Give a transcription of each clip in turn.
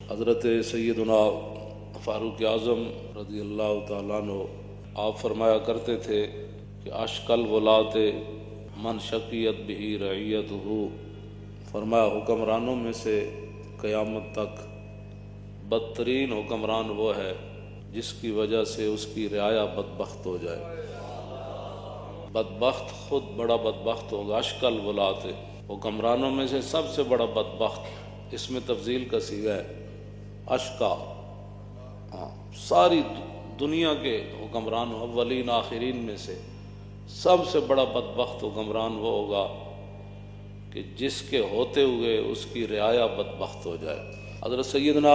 حضرت سیدنا فاروق اعظم رضی اللہ تعالیٰ عنہ آپ فرمایا کرتے تھے کہ اشکل ولات من شقیت بہی رعیتہ، فرمایا حکمرانوں میں سے قیامت تک بدترین حکمران وہ ہے جس کی وجہ سے اس کی رعایا بدبخت ہو جائے۔ بدبخت خود بڑا بدبخت ہوگا۔ اشکل ولات، حکمرانوں میں سے سب سے بڑا بدبخت، اس میں تفضیل کا صیغہ ہے اشکا۔ ساری دنیا کے حکمران اولین آخرین میں سے سب سے بڑا بدبخت حکمران وہ ہوگا کہ جس کے ہوتے ہوئے اس کی رعایا بدبخت ہو جائے۔ حضرت سیدنا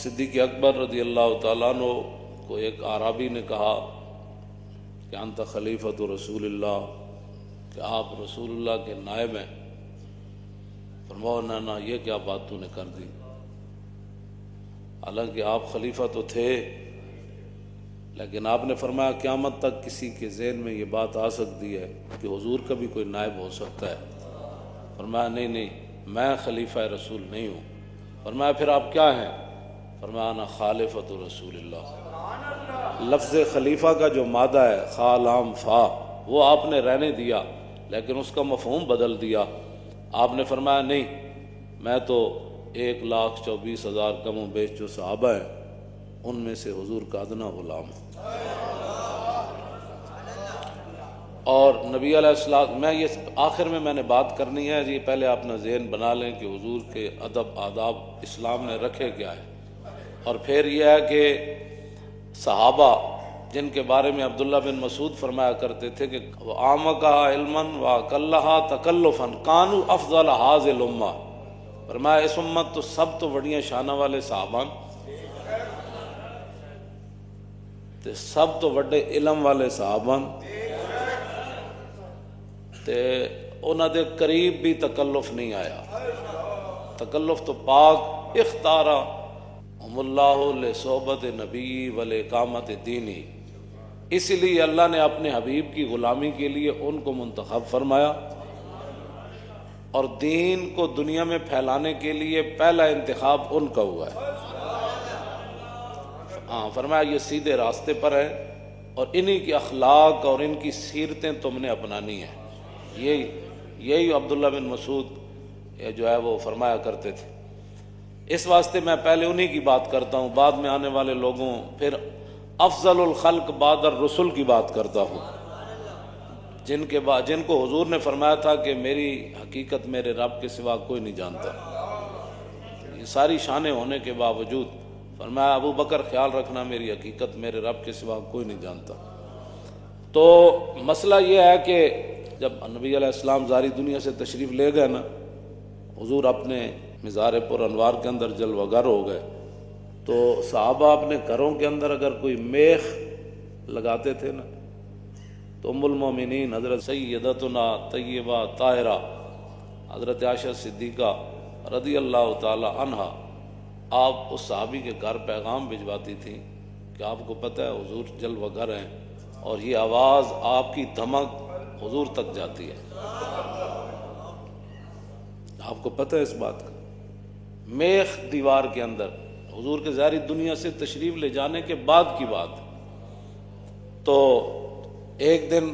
صدیق اکبر رضی اللہ تعالیٰ عنہ کو ایک اعرابی نے کہا کہ انت خلیفۃ رسول اللہ، کہ آپ رسول اللہ کے نائب ہیں۔ فرمایا نہ یہ کیا بات تو نے کر دی، حالانکہ آپ خلیفہ تو تھے، لیکن آپ نے فرمایا قیامت تک کسی کے ذہن میں یہ بات آ سکتی ہے کہ حضور کا بھی کوئی نائب ہو سکتا ہے۔ فرمایا نہیں، میں خلیفہ رسول نہیں ہوں۔ فرمایا پھر آپ کیا ہیں؟ فرمایا انا خالفۃ رسول اللہ۔ لفظ خلیفہ کا جو مادہ ہے خا لام فا، وہ آپ نے رہنے دیا، لیکن اس کا مفہوم بدل دیا۔ آپ نے فرمایا نہیں، میں تو 1,24,000 کم و بیش جو صحابہ ہیں ان میں سے حضور کا ادنا غلام ہوں۔ اور نبی علیہ السلام، میں یہ آخر میں نے بات کرنی ہے جی، پہلے اپنا ذہن بنا لیں کہ حضور کے ادب آداب اسلام نے رکھے کیا ہے، اور پھر یہ ہے کہ صحابہ جن کے بارے میں عبداللہ بن مسعود فرمایا کرتے تھے کہ وَعَامَكَهَا عِلْمًا وَأَقَلَّهَا تَكَلُّفًا كَانُوا أَفْضَلَ هَذِهِ الْأُمَّةِ، فرمایا اس امت تو سب تو بڑیاں شانہ والے صحابہ، تے سب تو بڑے علم والے صحابہ، تے انہاں دے قریب بھی تکلف نہیں آیا۔ تکلف تو پاک اختارا ہم اللہ لصحبت نبی ولاقامت دینی، اسی لیے اللہ نے اپنے حبیب کی غلامی کے لیے ان کو منتخب فرمایا، اور دین کو دنیا میں پھیلانے کے لیے پہلا انتخاب ان کا ہوا ہے۔ فرمایا یہ سیدھے راستے پر ہے، اور انہی کے اخلاق اور ان کی سیرتیں تم نے اپنانی ہیں۔ یہی عبداللہ بن مسعود جو ہے وہ فرمایا کرتے تھے۔ اس واسطے میں پہلے انہی کی بات کرتا ہوں، بعد میں آنے والے لوگوں، پھر افضل الخلق بعد الرسل کی بات کرتا ہوں، جن کو حضور نے فرمایا تھا کہ میری حقیقت میرے رب کے سوا کوئی نہیں جانتا۔ یہ ساری شانیں ہونے کے باوجود فرمایا ابو بکر خیال رکھنا میری حقیقت میرے رب کے سوا کوئی نہیں جانتا۔ تو مسئلہ یہ ہے کہ جب نبی علیہ السلام زاری دنیا سے تشریف لے گئے نا، حضور اپنے مزار پر انوار کے اندر جلوہ گر ہو گئے، تو صحابہ اپنے گھروں کے اندر اگر کوئی میخ لگاتے تھے نا، تو ام المومنین حضرت سیدتنا طیبہ طاہرہ حضرت عائشہ صدیقہ رضی اللہ تعالی عنہا، آپ اس صحابی کے گھر پیغام بھجواتی تھیں کہ آپ کو پتہ ہے حضور جلوہ گر ہیں، اور یہ آواز آپ کی دھمک حضور تک جاتی ہے۔ آپ کو پتہ ہے اس بات کا؟ میخ دیوار کے اندر، حضور کے ظاہری دنیا سے تشریف لے جانے کے بعد کی بات۔ تو ایک دن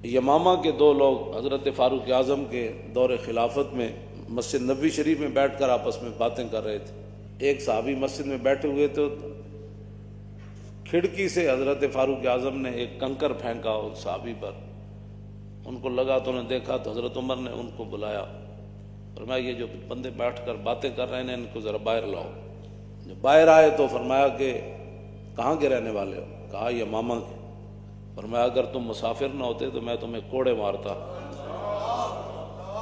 یمامہ کے دو لوگ حضرت فاروق اعظم کے دور خلافت میں مسجد نبوی شریف میں بیٹھ کر آپس میں باتیں کر رہے تھے۔ ایک صحابی مسجد میں بیٹھے ہوئے تو کھڑکی سے حضرت فاروق اعظم نے ایک کنکر پھینکا اس صحابی پر، ان کو لگا تو انہوں نے دیکھا تو حضرت عمر نے ان کو بلایا، فرمایا یہ جو بندے بیٹھ کر باتیں کر رہے ہیں ان کو ذرا باہر لاؤ۔ جب باہر آئے تو فرمایا کہ کہاں کے رہنے والے ہو؟ کہا یمامہ کے۔ فرمایا اگر تم مسافر نہ ہوتے تو میں تمہیں کوڑے مارتا،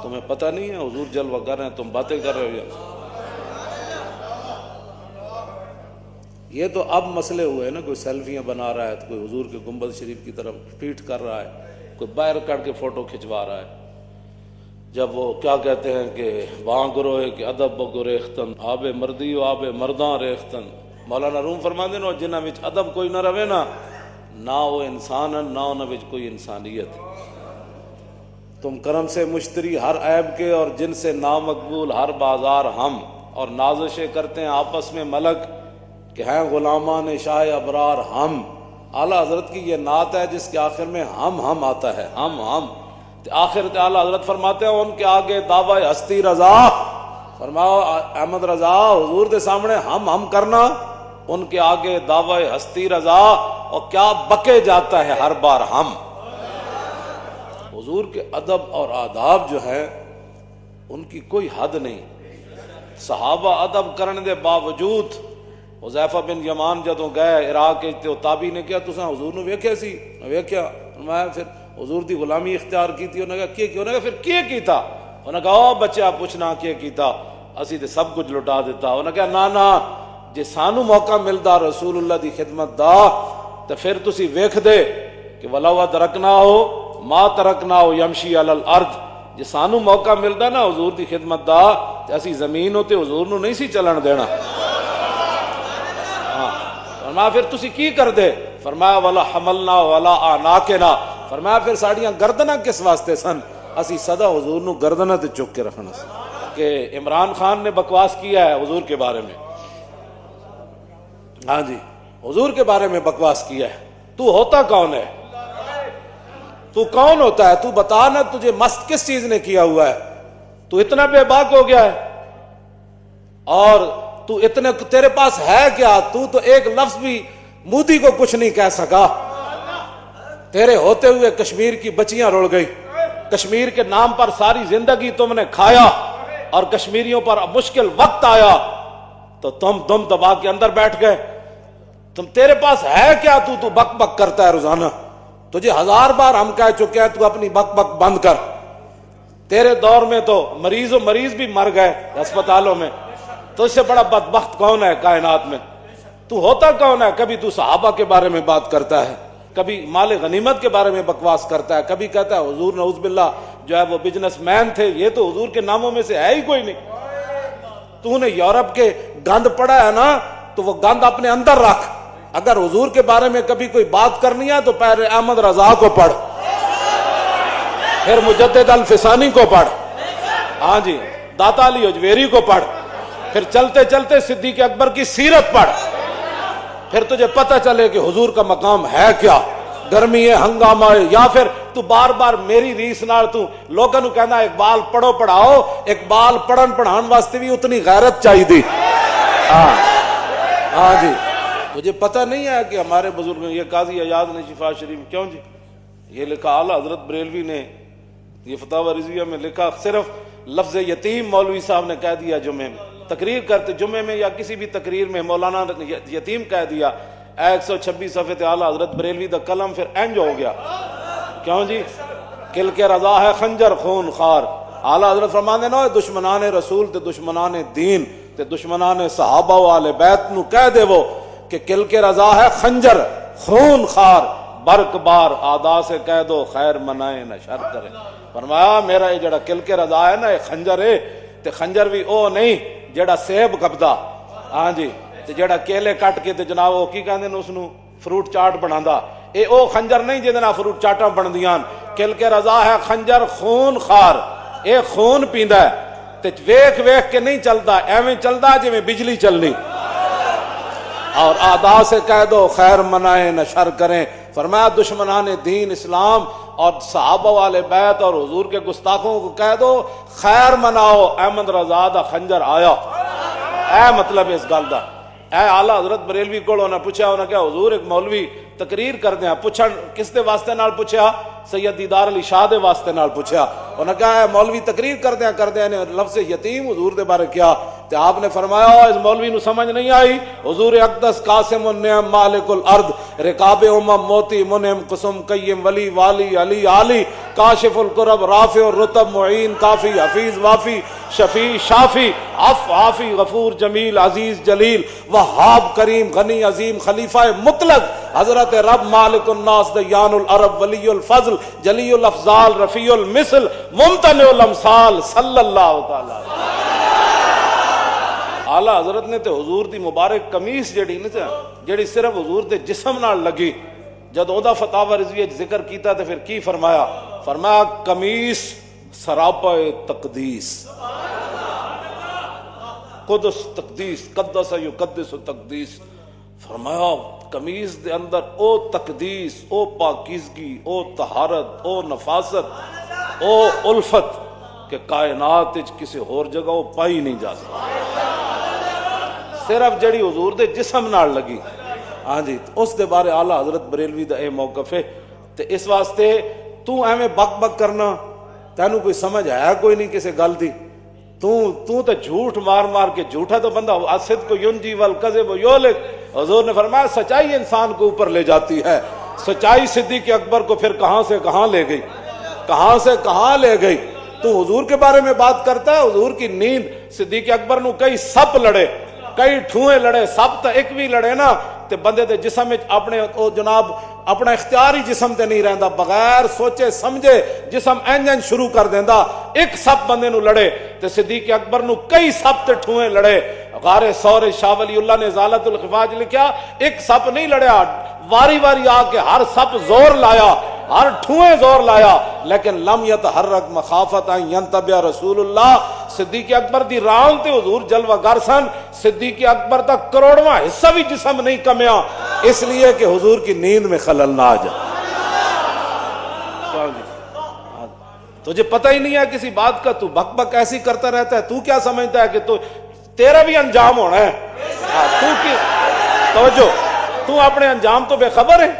تمہیں پتہ نہیں ہے حضور جلوہ گر ہیں، تم باتیں کر رہے ہو۔ یہ تو اب مسئلے ہوئے نا، کوئی سیلفیاں بنا رہا ہے، کوئی حضور کے گنبد شریف کی طرف پیٹ کر رہا ہے، کوئی باہر کر کے فوٹو کھنچوا رہا ہے۔ جب وہ کیا کہتے ہیں کہ وہاں گروہ کہ ادب گریختن آب مردی و آب مرداں ریختن، مولانا روم فرما دے نا جنہاں وچ ادب کوئی نہ رہے نا، نہ وہ انسان ہے نہ انہاں وچ کوئی انسانیت۔ تم کرم سے مشتری ہر عیب کے، اور جن سے نامقبول ہر بازار ہم، اور نازشیں کرتے ہیں آپس میں ملک کہ ہیں غلامان شاہ ابرار ہم. اعلیٰ حضرت کی یہ نعت ہے جس کے آخر میں ہم آتا ہے. ہم آخر اعلیٰ حضرت فرماتے ہیں ان کے آگے دعوی ہستی رضا. فرماؤ احمد رضا حضور کے سامنے ہم کرنا، ان کے آگے دعوی ہستی رضا، اور کیا بکے جاتا ہے ہر بار ہم. حضور کے ادب اور آداب جو ہے ان کی کوئی حد نہیں. صحابہ ادب کرنے دے باوجود حذیفہ بن یمان جدوں گئے عراق تے تابعی نے کہا تساں حضور نو ویکھیا سی؟ ویکھیا. میں پھر حضور دی غلامی اختیار کی. انہوں نے کہا انہوں نے کہا پھر کی کیتا؟ انہوں نے کہا او بچہ پوچھنا کی کیتا، اسی تے سب کچھ لٹا دیتا. انہوں نے کہا نا جے سانو موقع ملدا رسول اللہ دی خدمت دا تے پھر تسی ویکھ دے کہ ولو ادرکنا ہو ما ترکنا ہو یمشی علی الارض. جے سانو موقع ملدا نا حضور دی خدمت دا تے اسی زمین تے حضور نو نہیں سی چلن دینا. فرمایا پھر تسی کی کر دے؟ فرمایا ولا حملنا ولا آناکنا. فرمایا پھر ساڑیاں گردناں کس واسطے سن؟ اسی صدا حضور نو گردناں تے چک کے رکھنا سی. کہ عمران خان نے بکواس کیا ہے حضور کے بارے میں. ہاں جی حضور کے بارے میں بکواس کیا ہے. تو ہوتا کون ہے؟ تو کون ہوتا ہے؟ تو بتا نا تجھے مست کس چیز نے کیا ہوا ہے؟ تو اتنا بے باک ہو گیا ہے اور تو اتنے تیرے پاس ہے کیا؟ تو ایک لفظ بھی مودی کو کچھ نہیں کہہ سکا. تیرے ہوتے ہوئے کشمیر کی بچیاں رڑ گئی. کشمیر کے نام پر ساری زندگی تم نے کھایا اور کشمیریوں پر مشکل وقت آیا تو تم دبا کے اندر بیٹھ گئے. تیرے پاس ہے کیا؟ تو بک بک کرتا ہے روزانہ. تجھے 1000 بار ہم کہہ چکے ہیں تو اپنی بک بک بند کر. تیرے دور میں تو مریض بھی مر گئے ہسپتالوں میں. تو اس سے بڑا بدبخت کون ہے کائنات میں؟ تو ہوتا کون ہے؟ کبھی تو صحابہ کے بارے میں بات کرتا ہے، کبھی مال غنیمت کے بارے میں بکواس کرتا ہے، کبھی کہتا ہے حضور نعوذ باللہ جو ہے وہ بزنس مین تھے. یہ تو حضور کے ناموں میں سے ہے ہی کوئی نہیں. تو نے یورپ کے گند پڑا ہے نا تو وہ گند اپنے اندر رکھ. اگر حضور کے بارے میں کبھی کوئی بات کرنی ہے تو پہلے احمد رضا کو پڑھ، پھر مجدد الفسانی کو پڑھ، ہاں جی داتا علی اجویری کو پڑھ، پھر چلتے چلتے صدیق اکبر کی سیرت پڑھ. پھر تجھے پتہ چلے کہ حضور کا مقام ہے کیا. گرمی ہے، ہنگامہ ہے، یا پھر تو بار بار میری ریس نال تو لوگوں نو کہنا اقبال پڑھو پڑھاؤ. اقبال پڑھن پڑھان واسطے بھی اتنی غیرت چاہیے دی. ہاں جی تجھے پتہ نہیں ہے کہ ہمارے بزرگ یہ قاضی ایاز نے شفا شریف کیوں جی یہ لکھا اعلیٰ حضرت بریلوی نے یہ فتاوی رضویہ میں لکھا، صرف لفظ یتیم مولوی صاحب نے کہہ دیا جمعے میں تقریر کرتے، جمعے میں یا کسی بھی تقریر میں مولانا یتیم کہہ دیا. 126 صفحے تے اعلیٰ حضرت بریلوی دا قلم پھر انج ہو گیا. کیوں جی؟ کل کے رضا ہے خنجر خون خار. اعلیٰ حضرت فرماندے نا دشمنان رسول تے دشمنان دین تے دشمنان صحابہ و آل بیت نو کہہ دے وہ کہ کل کے رضا ہے خنجر خون خار، برق بار آدا سے کہہ دو خیر منائے نہ شر کرے. فرمایا میرا یہ جڑا کل کے رضا ہے نا یہ خنجر ہے تے خنجر بھی او نہیں جڑا سیب کپدا، ہاں جی تے جڑا کیلے کٹ کے تے جناب وہ کی کہندے نے اس نو فروٹ چاٹ بناندا. اے او خنجر نہیں جے نال فروٹ چاٹاں بندیاں. کل کے رضا ہے خنجر خون خار، اے خون پیندا ہے تے ویکھ ویکھ کے نہیں چلدا، ایویں چلدا جویں بجلی چلنی. اور آدا سے کہہ دو خیر منائے نہ شر کریں. فرمایا دشمنان دین اسلام اور صحابہ والے بیت اور حضور کے گستاخوں کو کہہ دو خیر مناؤ، احمد رضا دا خنجر آیا. اے مطلب اس گل دا. اے اعلیٰ حضرت بریلوی کو انہوں نے پوچھا، انہوں نے کہا حضور ایک مولوی تقریر کر دیا. پوچھا کس دے واسطے نال پوچھا؟ سید دیدار علی شاہ دے واسطے نال پوچھا. انہوں نے کہا اے مولوی تقریر کر دیا نے لفظ یتیم حضور دے بارے کیا. تو آپ نے فرمایا اس مولوی نو سمجھ نہیں آئی. حضور اقدس قاسم النعم مالک الارض رکاب امم موتی منعم قسم قیم ولی والی علی علی کاشف القرب رافع الرتب معین کافی حفیظ وافی شفیع شافی عف عافی غفور جمیل عزیز جلیل وہاب کریم غنی عظیم خلیفہ مطلق حضرت رب مالک الناس دیان العرب ولی الفضل جلی الافضال رفیع المثل ممتنع الامثال صلی اللہ تعالی. اعلیٰ حضرت نے تے حضور دی مبارک قمیص جڑی صرف حضور دے جسم نال لگی جد او دا فتاوی رضویہ ذکر کیتا تے پھر کی فرمایا؟ فرمایا قمیص سراپا تقدیس. قدس تقدیس، قدس یقدس تقدیس، فرمایا قمیض دے اندر او تقدیس، او پاکیزگی، او طہارت، او نفاست، او الفت کہ کائنات وچ کسی اور جگہ وہ پائی نہیں جا سکتی، صرف جڑی حضور دے جسم نال لگی۔ ہاں جی، اس دے بارے اعلیٰ حضرت بریلوی دا اے موقف ہے۔ تے اس واسطے تو ایویں بک بک کرنا، تینوں کوئی سمجھ آیا کوئی نہیں کسی گل دی، تو تے جھوٹ مار مار کے، جھوٹا تو بندہ الصدق ینجی والکذب یہلک، حضور نے فرمایا سچائی انسان کو اوپر لے جاتی ہے، سچائی صدیق اکبر کو پھر کہاں سے کہاں لے گئی، کہاں سے کہاں لے گئی۔ تو حضور کے بارے میں بات کرتا ہے، حضور کی نیند، صدیق اکبر نو کئی سپ لڑے، کئی ٹھوئے لڑے، سپ تو ایک بھی لڑے نا تے بندے دے جسم وچ اپنے او جناب اپنا اختیاری جسم تے نہیں رہندا، بغیر سوچے سمجھے جسم انجن شروع کر دیندا۔ ایک سپ بندے نو لڑے تے صدیق اکبر نو کئی سپ تے ٹھوئے لڑے۔ غار ثور شاہ ولی اللہ نے ازالۃ الخفاج لکھیا، ایک سپ نہیں لڑیا، واری واری آ کے ہر سپ زور لایا، ہر ٹھوئے زور لایا، لیکن لم یتحرک مخافت ان ینتبہ رسول اللہ۔ صدیق اکبر دی ران تے حضور جلوہ گر سن، صدیق اکبر دا کروڑواں حصہ بھی جسم نہیں کمیا، اس لیے کہ حضور کی نیند میں خلل نہ آ جائے۔ تجھے پتہ ہی نہیں ہے کسی بات کا، تو بک بک ایسی کرتا رہتا ہے، تو کیا سمجھتا ہے کہ تو تیرا بھی انجام ہونا ہے؟ تو کی توجہ، تو اپنے انجام تو بے خبر ہے،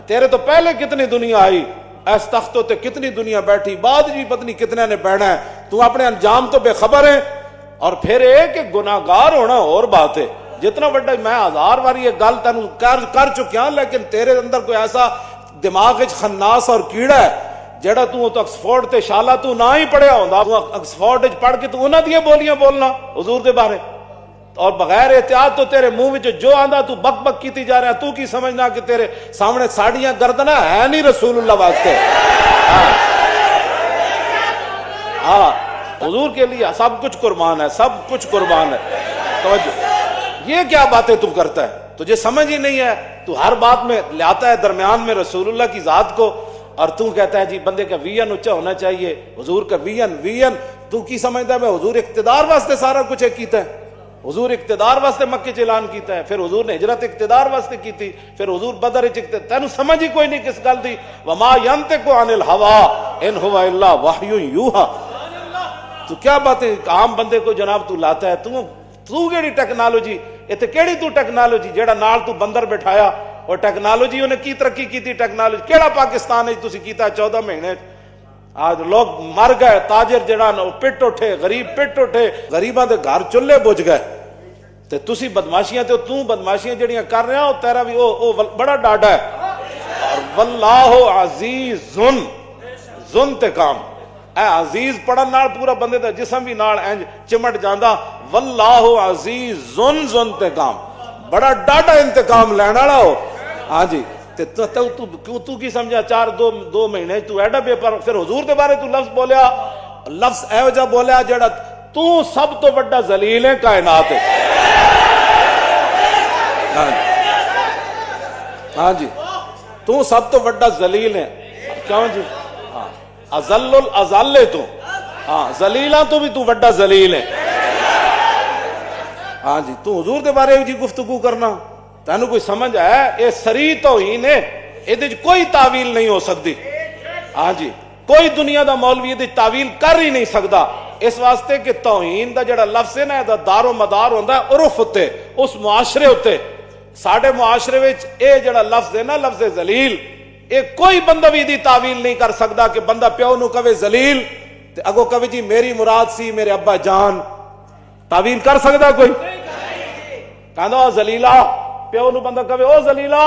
تیرے تو پہلے کتنی دنیا آئی، اس تختوں تے کتنی دنیا بیٹھی، بعد بھی پتنی کتنے نے بیٹھنا ہے، تو اپنے انجام تو بے خبر ہے۔ اور پھر ایک کہ گناہگار ہونا اور بات ہے، جتنا بڑا میں ہزار باری یہ گل تینوں کر چکیا، لیکن تیرے اندر کوئی ایسا دماغ وچ خناس اور کیڑا ہے جڑا تو آکسفورڈ تے شالا تو نہ ہی پڑھیا ہوندا، تو آکسفورڈ وچ پڑھ کے تو انہاں دی بولیاں بولنا حضور دے بارے، اور بغیر احتیاط تو تیرے منہ وچ جو آندا تو بک بک کیتی جا رہا، تو کی سمجھنا کہ تیرے سامنے ساڑیاں گردنا ہے نہیں رسول اللہ واسطے۔ ہاں حضور کے لیے سب کچھ قربان ہے، سب کچھ قربان ہے۔ توجہ، یہ کیا باتیں تو کرتا ہے، تجھے سمجھ ہی نہیں ہے، تو ہر بات میں لاتا ہے درمیان میں رسول اللہ کی ذات کو، اور تو کہتا ہے جی بندے کا ویژن اونچا ہونا چاہیے، حضور کا ویژن تو کی سمجھتا ہے؟ میں حضور اقتدار واسطے سارا کچھ کیتا ہے، حضور اقتدار واسطے مکے چ اعلان کیتا ہے، پھر حضور نے ہجرت اقتدار واسطے کیتی، پھر حضور بدر وچ تینوں سمجھ ہی کوئی نہیں کس گل دی۔ وما ينطق عن الهوى ان هو الا وحی یوحى۔ تو کیا باتیں عام بندے کو جناب تو لاتا ہے، تو کیڑی ٹیکنالوجی، ایتھے کیڑی تو ٹیکنالوجی جیڑا نال تو بندر بٹھایا، اور ٹیکنالوجی انہیں کی ترقی کیتی، ٹیکنالوجی کیڑا پاکستان ہے تسی کیتا 14 مہینے، آج لوگ مر گئے، تاجر جڑا پٹ اٹھے، غریب پٹ اٹھے، غریباں دے گھر چولہے بجھ گئے، تے تسی بدماشیاں تے تو بدماشیاں جڑیاں کر رہے ہو، تیرا بھی او بڑا ڈاڈا ہے۔ اور واللہ عزیز ذو انتقام، اے عزیز پڑھن نال پورا بندے دا جسم بھی نال انج چمٹ جاندا، واللہ عزیز ذو انتقام، بڑا ڈاڈا انتقام لین والا ہو۔ ہاں جی، تو کی سمجھا 2 مہینے تو ایڈا پیپر، پھر حضور دے بارے تو لفظ بولیا، لفظ ایو جا بولیا جڑا تو سب تو بڑا ذلیل ہے کائنات ہے۔ ہاں جی، تو سب تو بڑا ذلیل ہے، کیوں جی؟ ہاں اذل الاذل، تو ہاں ذلیلاں تو بھی تو بڑا ذلیل ہے۔ ہاں جی، تو حضور دے بارے جی گفتگو کرنا، تینوں کوئی سمجھ ہے؟ اے سری توہین ہے، یہ کوئی تعویل نہیں ہو سکتی۔ ہاں جی، کوئی دنیا دا مولوی یہ تعویل کر ہی نہیں سکتا، اس واسطے کہ توہین دا جڑا لفظ ہے نا، دا دار و مدار ہوندا ہے عرف اتے، اس معاشرے اتے۔ ساڈے معاشرے وچ اے جڑا لفظ ہے نا، لفظ ذلیل، اے کوئی بندہ بھی دی تعویل نہیں کر سکتا کہ بندہ پیو نو کہے ذلیل تے اگو کہے جی میری مراد سی میرے ابا جان، تعویل کر سکتا کوئی؟ کہندا ذلیلا، پیو نو بندہ کہے او ذلیلا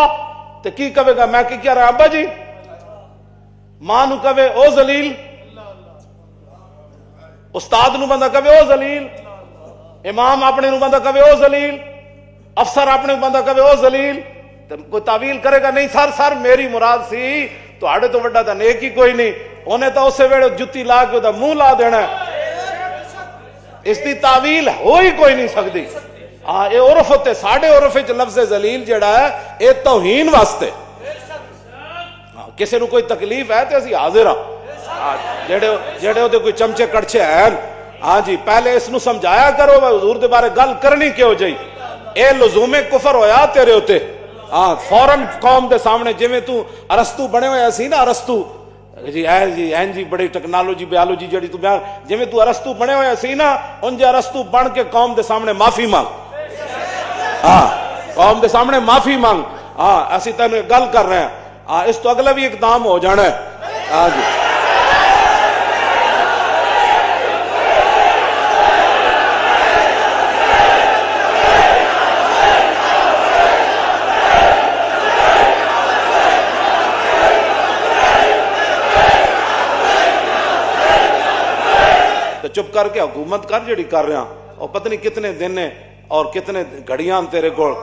تے کی کہے گا؟ میں کی کہہ رہا ابا جی۔ ماں نو کہے او ذلیل، استاد نو بندہ کہے او ذلیل، امام اپنے نو بندہ کہے او ذلیل، افسر اپنے بندہ کہے او ذلیل، کوئی تعویل کرے گا نہیں؟ سر میری مراد سی تہاڈے تو وڈا تے نیک ہی کوئی نہیں، انہیں تو اسے ویلے جتی لا کے منہ لا دینا ہے، اس دی تعویل ہو ہی کوئی نہیں سکتی۔ ہاں یہ عرف ہوتے، ساڑھے عرف وچ لفظ ذلیل جڑا ہے یہ توہین واسطے، کسی نو کوئی تکلیف ہے تو اسی حاضر ہاں، جڑے دے کوئی چمچے کڑچے ہیں، ہاں جی پہلے اس نو سمجھایا کرو حضور دے بارے گل کرنی کیوں جائی اے لزوم کفر ہویا تیرے ہوتے ہاں فوراً قوم دے سامنے جویں تو ارسطو بنے ہوئے سی نا ارسطو جی بڑی ٹیکنالوجی بیالوجی جڑی تو بیان جویں تو ارسطو بنے ہوئے سی نا ان جے ارسطو بن کے قوم دے سامنے معافی مانگ ہاں قوم دے سامنے معافی مانگ ہاں اسی تینوں گل کر رہے ہیں ہاں اس تو اگلا بھی اقدام ہو جانا ہے ہاں جی چپ کر کے حکومت کر جڑی کر رہا اور پتہ نہیں کتنے دن نے اور کتنے گھڑیاں تیرے کو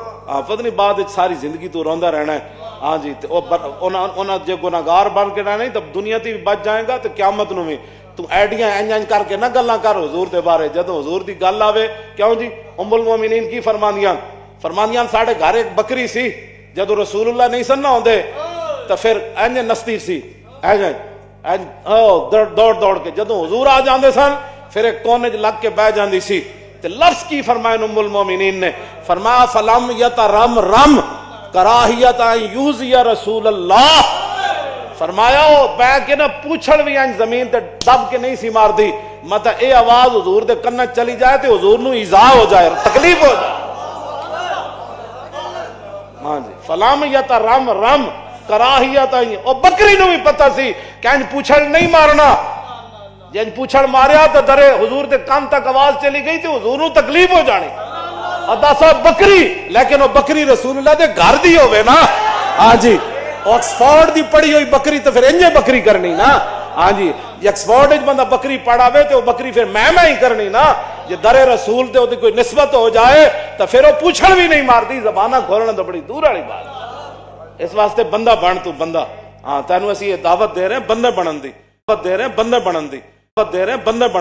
پتہ نہیں بعد ساری زندگی تو روندا رہنا ہے ہاں جی انہاں جے گناہگار بن کے رہنا تو دنیا تے بھی بچ جائے گا تو قیامت نو بھی تو ایڈیاں انج کر کے نہ گلاں کر حضور دے بارے جدوں حضور دی گل آوے کیوں جی ام المومنین کی فرماندیاں ساڈے گھر ایک بکری سی جدوں رسول اللہ نہیں سن نہ ہوندے تو پھر انج نستی سی دوڑ کے جدوں حضور آ جاندے سن پھر ایک کونے لگ کے بہ جاندی سی تے لفظ کی فرمایا ام المومنین نے فرمایا فلم یترم رم کراہیت ان یوزی رسول اللہ فرمایا وہ بہ کے نہ پوچھڑ بھی ان زمین تے دب کے نہیں سی مار دی مطلب اے آواز حضور دے کن چلی جائے تے حضور نو ایذا ہو جائے تکلیف ہو جائے ہاں جی فلم یترم رم کراہیت او بکری نو بھی پتہ سی کہ ان پوچھڑ نہیں مارنا جن پوچھڑ ماریا تو درے حضور دے کان تک آواز چلی گئی تو حضور نو تکلیف ہو جانی ادا صاحب بکری لیکن وہ بکری رسول اللہ دے گھر دی ہوئے نا ہاں جی آکسفورڈ دی پڑھی ہوئی بکری تو پھر انجے بکری کرنی نا ہاں جی آکسفورڈ وچ بندہ بکری پڑھاوے تو وہ بکری پھر میں ہی کرنی نا جے درے رسول تے وہ کوئی نسبت ہو جائے تو پھر وہ پوچھڑ بھی نہیں مارتی زبانہ کھولنا تو بڑی دور والی بات اس واسطے بندہ بن تو بندہ ہاں تینوں اسی یہ دعوت دے رہے ہیں بندے بنن دی دعوت دے رہے ہیں بندے بنن دی دے رہے ہیں بندے بن